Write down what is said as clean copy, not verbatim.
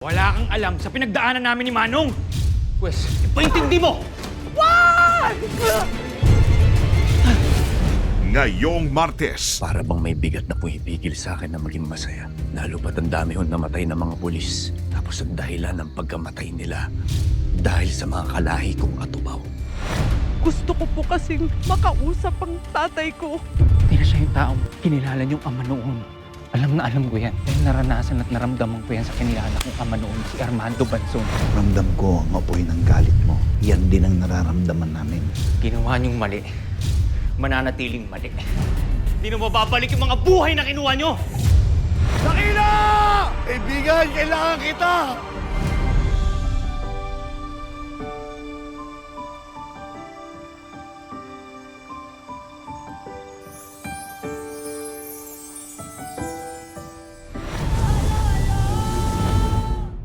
Wala kang alam sa pinagdaanan namin ni Manong. Pwes, ipaintindi mo! Why? Ngayong Martes, Para bang may bigat na pumipigil sa akin na maging masaya. Lalo pat ang dami hong namatay ng mga pulis. Tapos ang dahilan ng pagkamatay nila dahil sa mga kalahi kong katubaw. Gusto ko po kasing makausap ang tatay ko. Hindi na siya yung taong kinilala niyong ama noon. Alam na alam ko yan. Dahil naranasan at naramdaman ko yan sa kinilala kong ama noon, si Armando Banson. Ramdam ko ang apoy ng galit mo. Yan din ang nararamdaman namin. Ginawa niyong mali. Mananatiling mali. Hindi na mababalik yung mga buhay na kinuha niyo! Dakila! Kaibigan, kailangan kita!